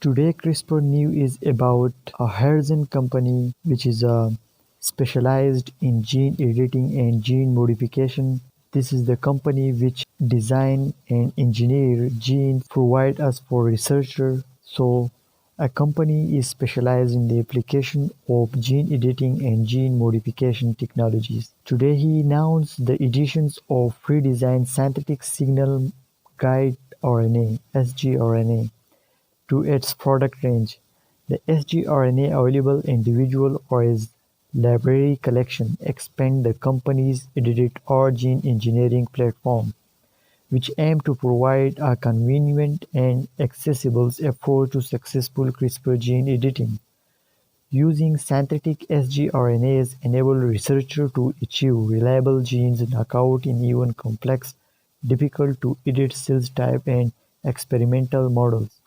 Today CRISPR New is about a Horizon company which is specialized in gene editing and gene modification. This is the company which design and engineer genes provide us for researcher. So a company is specialized in the application of gene editing and gene modification technologies. Today he announced the additions of pre-designed synthetic signal guide RNA (sgRNA) to its product range. The sgRNA available individual or as library collection expand the company's edited or gene engineering platform, which aim to provide a convenient and accessible approach to successful CRISPR gene editing. Using synthetic sgRNAs enable researchers to achieve reliable genes knockout in even complex, difficult-to-edit cell types and experimental models.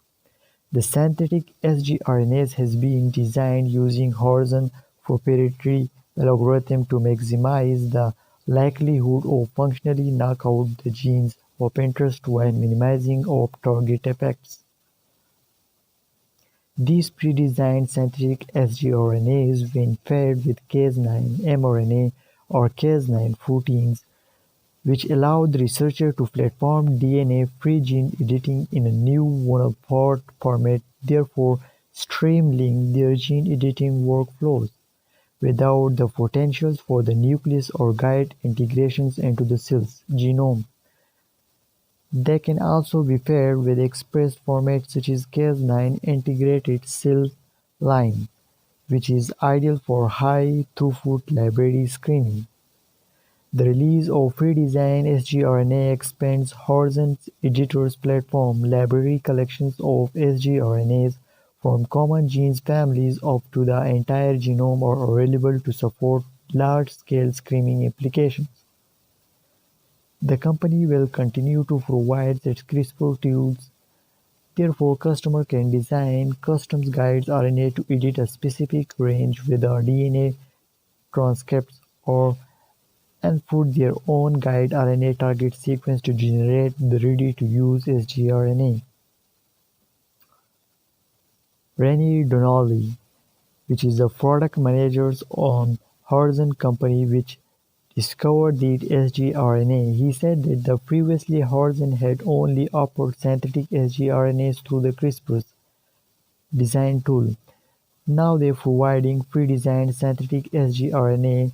The synthetic sgRNAs has been designed using Horizon proprietary algorithm to maximize the likelihood of functionally knock out the genes of interest while minimizing off-target effects. These pre-designed synthetic sgRNAs, when paired with Cas9 mRNA or Cas9 proteins, which allowed the researcher to perform DNA-free gene editing in a new monopod format, therefore streamlining their gene editing workflows without the potential for the nucleus or guide integrations into the cell's genome. They can also be paired with express formats such as Cas9 integrated cell line, which is ideal for high-throughput library screening. The release of pre-designed sgRNA expands Horizon's editor's platform library collections of sgRNAs from common genes families up to the entire genome are available to support large-scale screening applications. The company will continue to provide its CRISPR tools, therefore customers can design custom guides RNA to edit a specific range with a DNA transcripts or and put their own guide RNA target sequence to generate the ready-to-use sgRNA. Rennie Donnelly, which is the product manager on Horizon company which discovered the sgRNA, he said that the previously Horizon had only offered synthetic sgRNAs through the CRISPR's design tool. Now they're providing pre-designed synthetic sgRNA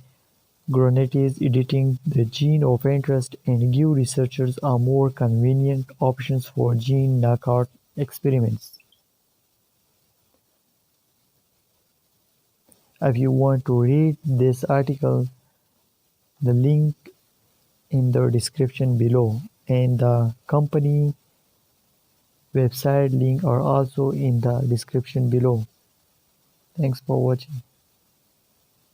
GRNAs editing the gene of interest and give researchers a more convenient options for gene knockout experiments. If you want to read this article, the link in the description below and the company website link are also in the description below. Thanks for watching.